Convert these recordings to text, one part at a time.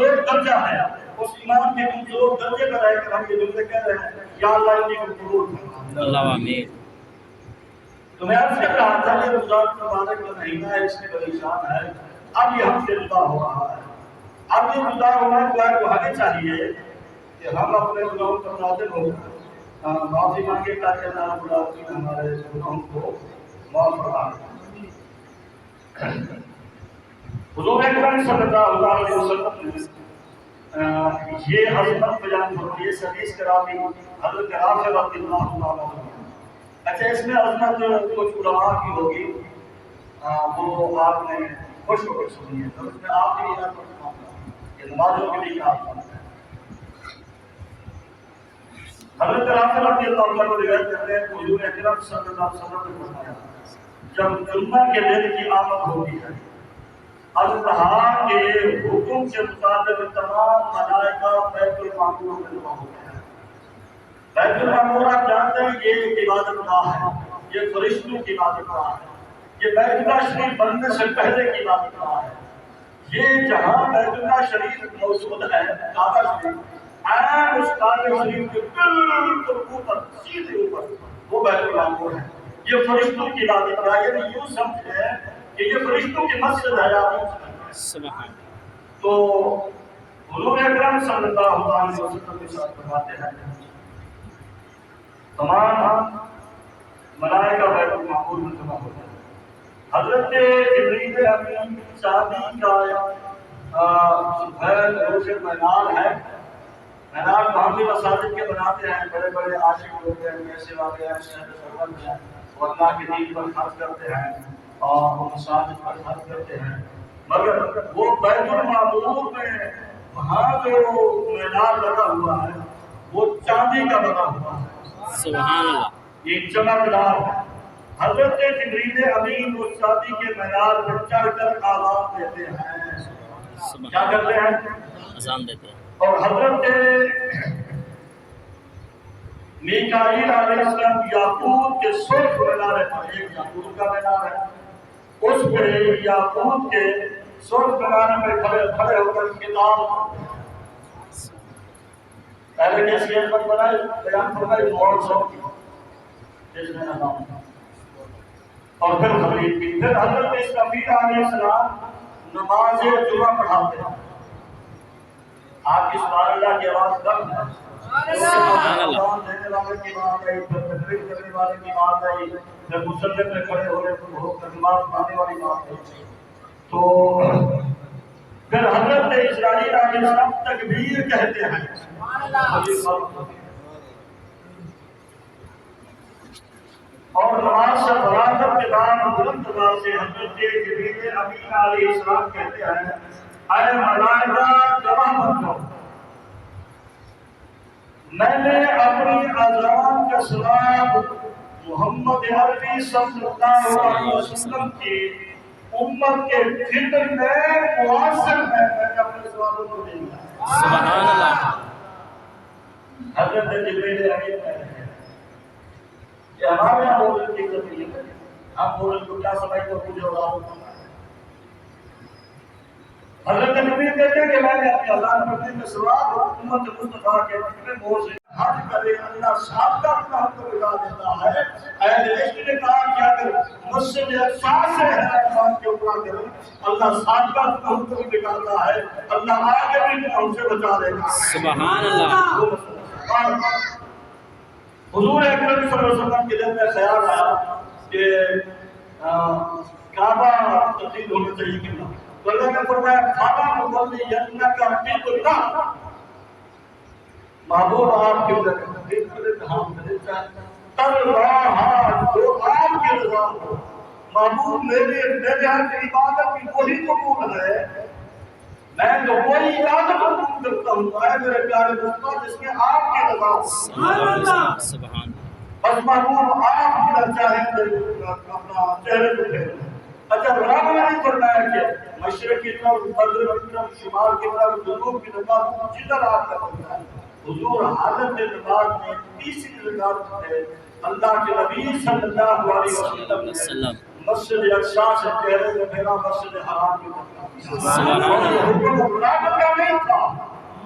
کمزور درجہ ہے، اس ایمان کے کمزور درجے پر رہ کر ہم یہ جملے کہہ رہے ہیں یا اللہ انی کو قبول فرما۔ اللہ آمین۔ تو میں عرض کر رہا تھا یہ رمضان مبارک کا مہینہ ہے، اس میں بڑی شان ہے، اب یہ ہم سے جدا ہو رہا ہے، اب یہ جدا ہونا کو ہمیں چاہیے کہ ہم اپنے گناہوں پر نازل ہو معافی مانگے تاکہ اللہ رب العالمین ہمارے گناہوں کو معاف فرمائے۔ حضور اکرم صلی اللہ علیہ وسلم نے یہ عظمت بیان ہوتی ہے، حدیث کرامی حضرت رافع رضی اللہ عنہ۔ اچھا اس میں عظمت کچھ علماء کی ہوگی، وہ آپ نے خوش ہو کر سنی ہے، تو اس میں آپ کی یہ نمازوں کے لیے آپ ہے۔ حضرت رافع رضی اللہ عنہ روایت کرتے ہیں حضور اکرم صلی اللہ علیہ وسلم نے فرمایا جب جمعہ کے دن کی آمد ہوتی ہے اللہ کے حکم کے مطابق تمام ملائکہ بیت المعمور میں جمع ہوتے ہیں۔ بیت المعمور آپ جانتے ہیں یہ ایک عبادت گاہ ہے، یہ فرشتوں کی عبادت گاہ ہے، یہ بیت اللہ شریف بننے سے پہلے کی عبادت گاہ ہے۔ یہ جہاں بیت اللہ شریف موجود ہے کعبہ شریف، اس کعبہ شریف کے بالکل اوپر سیدھے اوپر وہ بیت المعمور ہے۔ یہ فرشتوں کی عبادت گاہ، یعنی یوں سمجھیں کہ یہ فرشتوں کی مسجد ہے۔ سبحان تو حضور اکرم صلی اللہ علیہ وسلم کے ساتھ فرماتے ہیں تمام ملائکہ بیت المعمور میں جمع ہوتے ہیں۔ حضرت جبریل امین شادی کا سفید روشن مینار ہے، مینار وہاں بھی مساجد کے بناتے ہیں، بڑے بڑے عاشق لوگ ہیں، ایسے واقع ہیں، سرورت ہیں، وہ اللہ کے دین پر خرچ کرتے ہیں اور وہ مساجد پر خرچ کرتے ہیں، مگر وہ بیت المعمور میں وہاں جو مینار لگا ہوا ہے وہ چاندی کا بنا ہوا ہے۔ سبحان اللہ۔ یہ چمکدار ہے۔ حضرت جبریل امین اس شادی کے مینار پر چڑھ کر آواز دیتے ہیں، کیا کرتے ہیں؟ اذان دیتے ہیں۔ اور حضرت میکائیل علیہ السلام یاقوت کے سرخ مینار پر، ایک یاقوت کا مینار ہے، اس پہ یاقوت کے سرخ مینار میں کھڑے ہو کر خطاب پہلے کیسی عظمت بنائی بیان فرمائی موعظوں کی، جس میں نظام اور پھر خطیب کی، پھر حضرت اسرافیل علیہ السلام نماز جمعہ پڑھاتے ہیں۔ آپ کی سبحان اللہ کی آواز کم ہے، سبحان اللہ۔ دینے والے کی بات ہے، پھر تقریر کرنے والے کی بات ہے، پھر مصلی میں کھڑے ہو کر نماز پڑھانے والی بات ہے۔ تو پھر حضرت اسرائیل علیہ السلام تکبیر کہتے ہیں، اور نماز سے فراغت کے بعد بلند آواز سے حضرت جبریل امین علیہ السلام کہتے ہیں اے ملائکہ جمع بندو، میں نے اپنی اذان کا ثواب محمد عربی صلی اللہ علیہ وسلم کی امت کے فکر میں مؤثر ہے، میں نے اپنے ثوابوں کو دے دیا۔ سبحان اللہ۔ حضرت جبریل امین کہتے ہیں کہ ہمارے یہاں مولد کی ضرورت ہے، ہم مولد کو کیا سمجھتے ہیں؟ مجھے اور آپ حضرت جبریل کہتے ہیں کہ میں نے اپنی اذان پڑھنے میں ثواب امت مصطفیٰ کے فکر میں سے حج کرے اللہ صاحب کا اپنا حق بتا دیتا ہے۔ اہل عشق نے کہا کہ اگر مسجد اقصی سے ہے خان کے اوپر کرے اللہ صاحب کا اپنا حق بتاتا ہے، اللہ آگے بھی ہم سے بچا دے گا۔ سبحان اللہ۔ حضور اکرم صلی اللہ علیہ وسلم کے دل میں خیال آیا کہ کعبہ تبدیل ہونا چاہیے کہ نہ، تو اللہ نے فرمایا کعبہ مبلی کا عقیق اللہ، محبوب آپ کی وجہ تبدیل کرے تو ہم کرے چاہتے تر جو آپ کی رضا ہو، محبوب میرے ہر کی عبادت کی وہی قبول ہے، میں تو وہی عبادت قبول کرتا ہوں، اے میرے پیارے دوستوں جس میں آپ کی رضا ہو۔ سبحان اللہ۔ سبحان بس محبوب آپ کی چاہیں اپنا چہرے کو پھیرے۔ اچھا رب نے نہیں فرمایا کہ مشرق کی طرف، مغرب کی طرف، شمال کی طرف، جنوب کی طرف، جدھر آپ کا ہوتا ہے۔ حضور حالت نماز میں تیسری رکعت ہے اللہ کے نبی صلی اللہ علیہ وسلم نے مسجد اقصی سے چہرے کو پھیرا، مسجد حرام کی طرف۔ سبحان اللہ۔ حکم رب کا نہیں تھا،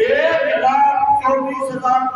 1,24,000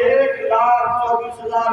1,24,000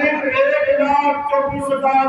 1,24,000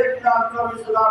1,24,000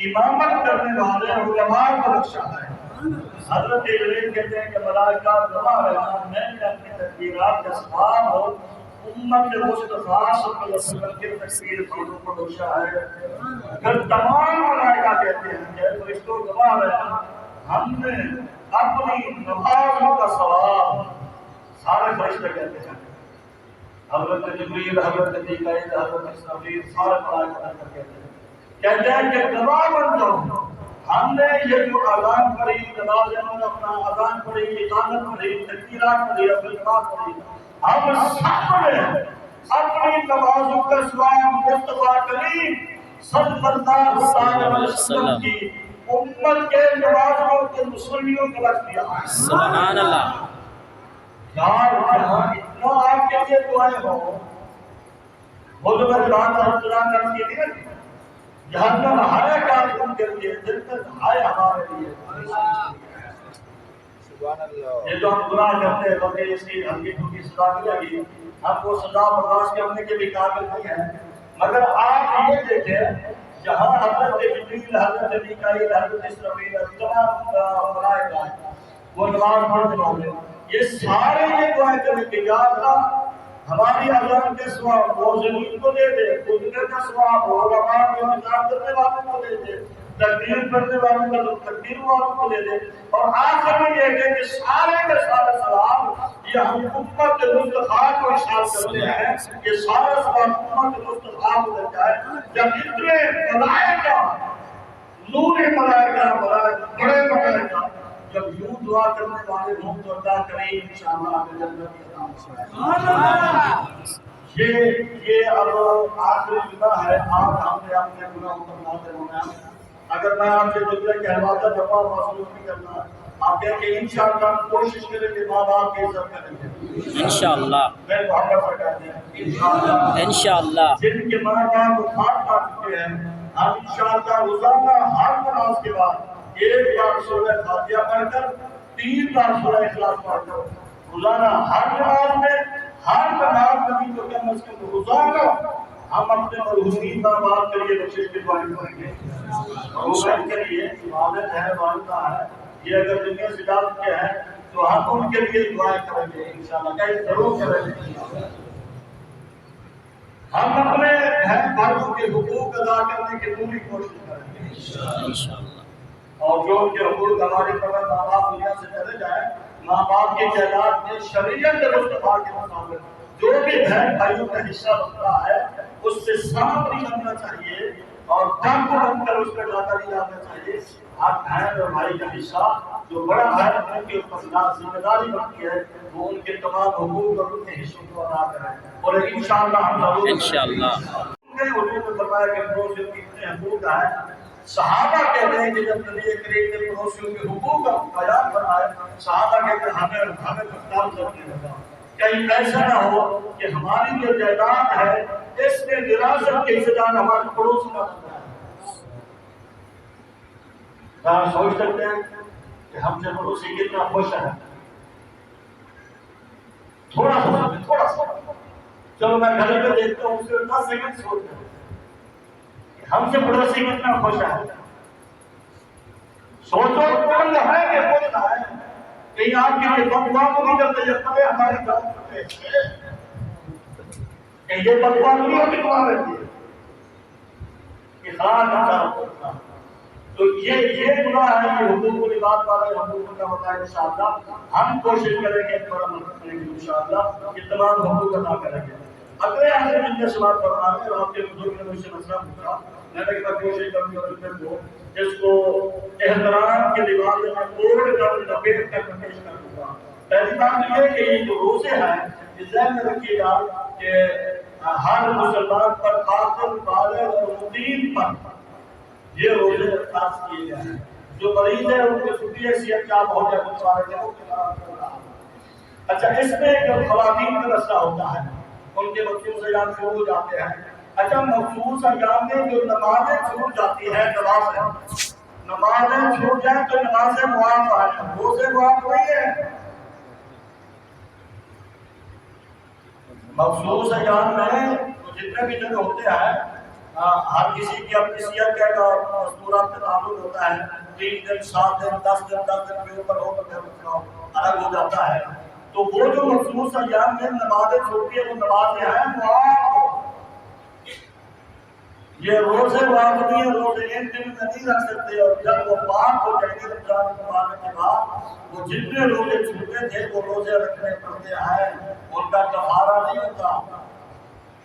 امامت کرنے والے علماء کو بخشا ہے۔ حضرت جبریل کہتے ہیں کہ ملائکہ گواہ رہنا میں نے اپنی تکبیرات کا ثواب اور امت مصطفیٰ صلی اللہ علیہ وسلم کی تکبیر خودوں کو بخشا ہے۔ پھر تمام ملائکہ کہتے ہیں کہ فرشتوں گواہ رہنا ہم نے اپنی نمازوں کا ثواب، سارے فرشتے کہتے ہیں، حضرت جبریل، حضرت میکائیل، حضرت اسرافیل، سارے ملائکہ کہتے ہیں کہ گواہ بن جاؤ، ہم نے یہ جو اذان پڑھی، نماز میں اپنا اذان پڑھی، اقامت پڑھی، تکبیرات پڑھی، افطارات پڑھی، ہم سب نے اپنی نمازوں کا ثواب مصطفیٰ کریم صلی اللہ علیہ وسلم کی امت کے نمازوں کے مسلموں کو بخش دیا ہے۔ سبحان اللہ۔ یار جہاں اتنا آپ کے لیے دعائیں ہو، وہ جو میں بات قرآن کرتی تھی نا، جہنم ہائے کافروں کے لیے، جنت ہائے ہمارے لیے۔ یہ جو ہم گناہ کرتے ہیں بلکہ اس کی ہلکی پھلکی سزا ملے گی، ہم وہ سزا برداشت کرنے کے بھی قابل نہیں ہیں، مگر آپ یہ دیکھیں جہاں حضرت جبریل، حضرت میکائیل، حضرت اسرافیل، تمام ملائکہ وہ نماز پڑھنے والے، یہ سارے یہ دعائیں کریں کہ یا اللہ ہماری اذان کے ثواب وہ زمین کو دے دے، خطبے کا ثواب وہ علماء کو نظام کرنے والوں کو دے دے، تکبیر پڑھنے والوں کو تکبیر والوں کو دے دے، اور آخر میں یہ ہے کہ سارے کے سارے ثواب یہ ہم امت مصطفیٰ کو اشارہ کرتے ہیں کہ سارا ثواب امت مصطفیٰ کو دیتا ہے۔ جب اتنے ملائکہ، نور ملائکہ، بڑے ملائکہ جب یوں دعا کرنے والے ہوں تو اللہ کریں انشاءاللہ ہمیں جنت کی عطا فرمائے۔ یہ اب آخری جمعہ ہے، آج ہم نے اپنے گناہوں پر ناظر ہونا ہے۔ اگر میں آپ سے جملے کہلواتا دفعہ معصوم نہیں کرنا، آپ کہیں کہ انشاءاللہ ہم کوشش کریں کہ ماں باپ کی عزت کریں گے انشاءاللہ، میں محبت سے کہتے ہیں انشاءاللہ، انشاءاللہ، جن کے ماں باپ وفات پا چکے ہیں، ہم انشاءاللہ روزانہ ہر نماز کے بعد 1 بار سورہ فاتحہ پڑھ کر 3 بار سورہ اخلاص پڑھ کر روزانہ ہر نماز میں، ہر نماز نبی کو کم از کم روزانہ ہم اپنے مرحومین ماں باپ کے لیے بخشش کی دعائیں کریں گے۔ روزانہ کے لیے والد ہے، والدہ ہے، یہ اگر دنیا سے جا چکے ہیں تو ہم ان کے لیے دعائیں کریں گے انشاءاللہ، کہ ضرور کریں گے۔ ہم اپنے بہن بھائیوں کے حقوق ادا کرنے کی پوری کوشش کریں گے انشاءاللہ، اور جو ان کے حقوق ہمارے پر ماں باپ دنیا سے چلے جائیں، ماں باپ کی جائیداد میں شریعت مصطفیٰ کے مطابق جو بھی بہن بھائیوں کا حصہ بنتا ہے اس سے صاف نہیں کرنا چاہیے اور دم بن کر اس پہ ڈاکہ نہیں ڈالنا چاہیے۔ ہر بہن اور بھائی کا حصہ جو بڑا ہے ان کے اوپر ذمہ داری بنتی ہے وہ ان کے تمام حقوق اور ان کے حصوں کو ادا کریں، اور انشاءاللہ ہم ضرور انشاءاللہ۔ حضور نے فرمایا کہ پڑوسیوں کی اتنے حقوق ہیں، صحابہ کہتے ہیں کہ جب نبی کریم نے پڑوسیوں کے حقوق کا بیان فرمایا، صحابہ کہتے ہیں ہمیں خطاب کرنے لگا کہیں ایسا نہ ہو کہ ہماری جو جائیداد ہے اس میں وراثت کی حصہ دار ہمارے پڑوسی کا بنتا ہے۔ آپ سوچ سکتے ہیں کہ ہم سے پڑوسی کتنا خوش ہے، تھوڑا سا چلو میں گھر پہ دیکھتا ہوں صرف 10 سیکنڈ سوچتا ہوں کہ ہم سے پڑوسی کتنا خوش ہے۔ سوچو کون ہے کہ کون نہ ہے، کہیں آپ کے لیے بدوا تو نہیں کرتے جب تمہیں ہماری بات کرتے ہیں کہ یہ بدوا نہیں ہوتی تمہارے لیے کہ خان تو یہ گناہ ہے، یہ حقوق العباد والے حقوق کا بتایا۔ انشاءاللہ ہم کوشش کریں گے تھوڑا مدد کریں گے انشاءاللہ کہ تمام حقوق ادا کریں گے۔ اگلے آخر میں سوال کرنا ہے اور آپ کے بزرگ نے مجھ سے مسئلہ پوچھا، میں نے کہا کوشش کروں گا کو جس کو احترام کے لباس میں اوڑھ کر لپیٹ کر پیش کر دوں گا۔ پہلی بات یہ کہ یہ جو روزے ہیں یہ ذہن میں رکھیے گا کہ ہر مسلمان پر قاتل، بالغ اور مقیم پر یہ روزے خاص کیے گئے ہیں۔ جو مریض ہے ان کو چھٹی ہے، صحت یاب ہو جائے وہ سارے جگہوں کے نام کر رہا ہے۔ اچھا اس میں جو خواتین کا مسئلہ ہوتا ہے ان کے مخصوص ایام شروع ہو جاتے ہیں۔ اچھا مخصوص ایام میں جو نمازیں چھوٹ جاتی ہیں، نمازیں چھوٹ جائیں تو نمازیں معاف ہیں، روزے معاف نہیں ہیں۔ مخصوص ایام میں جتنے بھی دن ہوتے ہیں ہر کسی کی اپنی صحت کا مستورات کا تعلق ہوتا ہے، 3 دن 7 دن 10 دن 10 دن کے اوپر ہو کر الگ ہو جاتا ہے. تو وہ جو مخصوص ایام میں نمازیں چھوٹی ہیں وہ نمازیں ہیں معاف. یہ روزے معاف نہیں ہے، روزے ایک دن میں نہیں رکھ سکتے. اور جب وہ پاک ہو جائیں گے رمضان مبارک کے بعد وہ جتنے روزے چھوٹے تھے وہ روزے رکھنے پڑتے ہیں، ان کا کفارہ نہیں ہوتا.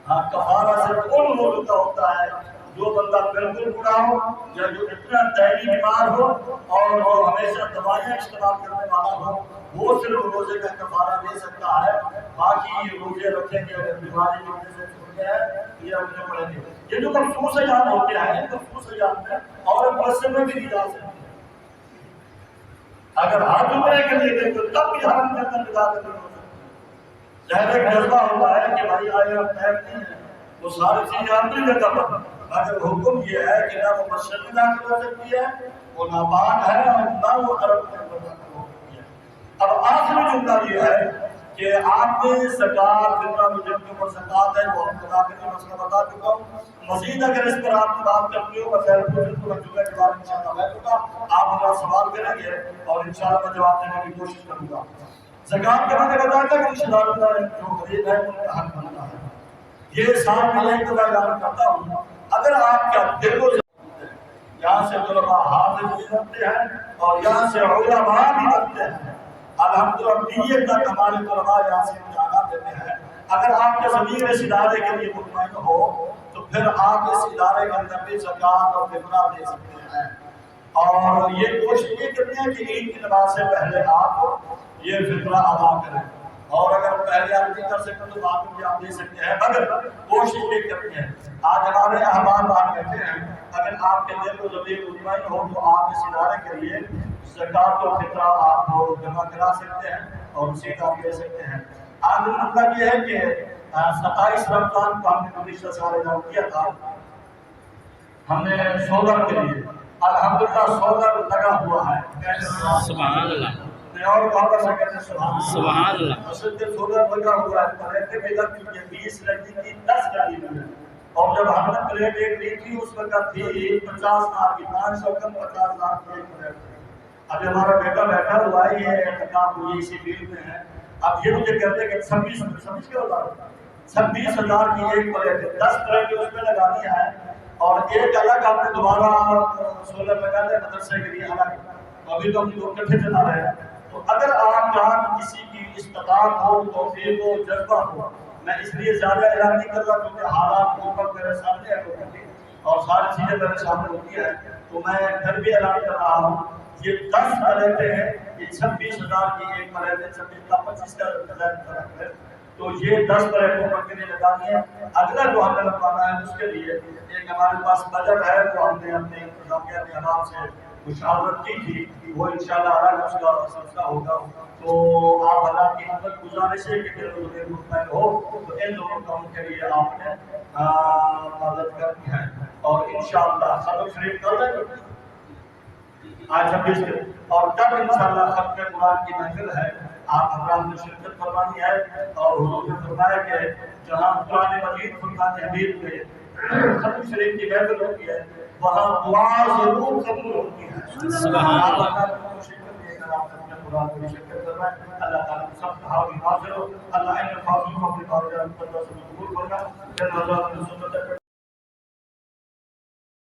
ہاں کفارہ صرف ان لوگوں کا ہوتا ہے جو بندہ بالکل بوڑھا ہو یا جو اتنا دائمی بیمار ہو اور جو ہمیشہ دوائیاں استعمال کرنے والا ہو، وہ صرف روزے کا کفارہ دے سکتا ہے. باقی روزے رکھیں گے اگر بیماری کی وجہ سے چھوٹ گیا ہے یہ رکھنے پڑیں گے. یہ جو مخصوص ایام ہوتے ہیں ان مخصوص ایام میں عورت مسجد میں بھی نہیں جا سکتی. اگر ہاتھ عمرے کے لیے گئے تو تب بھی حرم کے اندر نکال کر نہیں ہو سکتی. ظاہر ایک جذبہ ہوتا ہے کہ بھائی آئے اب ٹائم نہیں ہے، وہ ساری چیزیں اپنی جگہ پر. اگر حکم یہ ہے کہ نہ وہ مسجد میں داخل ہو سکتی ہے، وہ ناپاک ہے، اور نہ وہ عرب کے اندر داخل ہو سکتی ہے. اب آخری جملہ یہ ہے کہ آپ نے زکات جتنا بھی جن کے اوپر زکات ہے وہ ہم ادا کرنے مسئلہ بتا چکا ہوں. مزید اگر اس پر آپ کی بات کرتے ہو بخیر کو جملے کے بعد انشاءاللہ میں دوں گا، آپ ہمارا سوال کریں گے اور انشاءاللہ میں جواب دینے کی کوشش کروں گا. زکات کے بارے میں بتایا تھا کہ انشاءاللہ جو غریب ہے ان کا حق بنتا ہے. یہ ساتھ میں ایک دفعہ اعلان کرتا ہوں، اگر آپ کا دل و یہاں سے طلباء حافظ بھی رکھتے ہیں اور یہاں سے علماء بھی رکھتے ہیں. الحمدللہ نیت تک ہمارے طلباء یہاں سے امتحانات دیتے ہیں. اگر آپ کے ضمیر اس ادارے کے لیے مطمئن ہو تو پھر آپ اس ادارے کے اندر بھی زکات اور فطرہ دے سکتے ہیں. اور یہ کوشش یہ کرنی ہے کہ عید کی نماز سے پہلے آپ یہ فطرہ ادا کریں. اور اگر پہلے آپ نہیں کر سکتے تو بعد میں بھی آپ دے سکتے ہیں، مگر کوشش یہ کرنی ہے. آج ہمارے احباب آپ کہتے ہیں اگر آپ کے دل کو ضمیر مطمئن ہو تو آپ اس ادارے کے لیے زکات و فطرہ آپ جمع کرا سکتے ہیں اور اسی کا دے سکتے ہیں. آج مطلب یہ ہے کہ 27 رمضان کو ہم نے گزشتہ سال اعلان کیا تھا، ہم نے سولر کے لیے الحمدللہ سولر لگا ہوا ہے. سبحان اللہ اور بابا سے کہتے ہیں سبحان اللہ. اصل کے سولر لگا ہوا ہے پلیٹیں بھی لگ چکی ہیں، 20 لگی تھی 10 لگی ہوئی ہے. اور جب ہم نے پلیٹ ایک لی تھی اس وقت تھی 50,000 کی، 500 کم 50,000 کی ایک پلیٹ. اب ہمارا بیٹا بیٹھا ہوا ہے، یہ اعتکاف ہوئی اسی فیلڈ میں ہے. اب یہ مجھے کہتے ہیں کہ 26 کے ہوتا ہے 26,000 کی ایک پلیٹ ہے، 10 پلیٹیں اس میں لگانی ہے اور ایک الگ آپ نے دوبارہ سولر لگا دے مدرسے کے لیے الگ. ابھی تو ہم دو کٹھے چلا رہے ہیں. تو اگر آپ جہاں کسی کی استطاعت ہو، توفیق ہو، جذبہ ہو، میں اس لیے زیادہ اعلان نہیں کر رہا کیونکہ حالات کو وقت میرے سامنے ہے اور ساری چیزیں میرے سامنے ہوتی ہیں، تو میں پھر بھی اعلان کر رہا ہوں. یہ 10 پلیٹیں ہیں، یہ 26,000 کی ایک پلیٹ ہے، 26 کا 25 کا فرق ہے. تو یہ 10 پلیٹوں پر کے لیے لگانی ہے. اگلا جو ہم نے لگوانا ہے اس کے لیے ایک ہمارے پاس بجٹ ہے جو ہم نے اپنے انتظامیہ کے حساب سے مشاورت کی تھی، وہ انشاءاللہ الگ اس کا سلسلہ ہوگا. تو آپ اللہ کی مدد گزارش ہے کہ دل و مطمئن ہو تو ان دونوں کاموں کے لیے آپ نے مدد کرنی ہے. اور انشاءاللہ ختم شریف کر لیں آج 26 کے اور کل انشاءاللہ ختم قرآن کی محفل ہے. آپ حضرات نے شرکت فرمانی ہے اور حضور نے فرمایا کہ جہاں قرآن مجید فرقان حمید میں ختم شریف کی محفل ہوتی ہے وہاں دعا ضرور قبول ہوتی ہے. سبحان اللہ. اللہ تعالیٰ سب کا حاضر ہو. اللہ ان فاضل کو اپنے کارجات پر قبول فرمائے.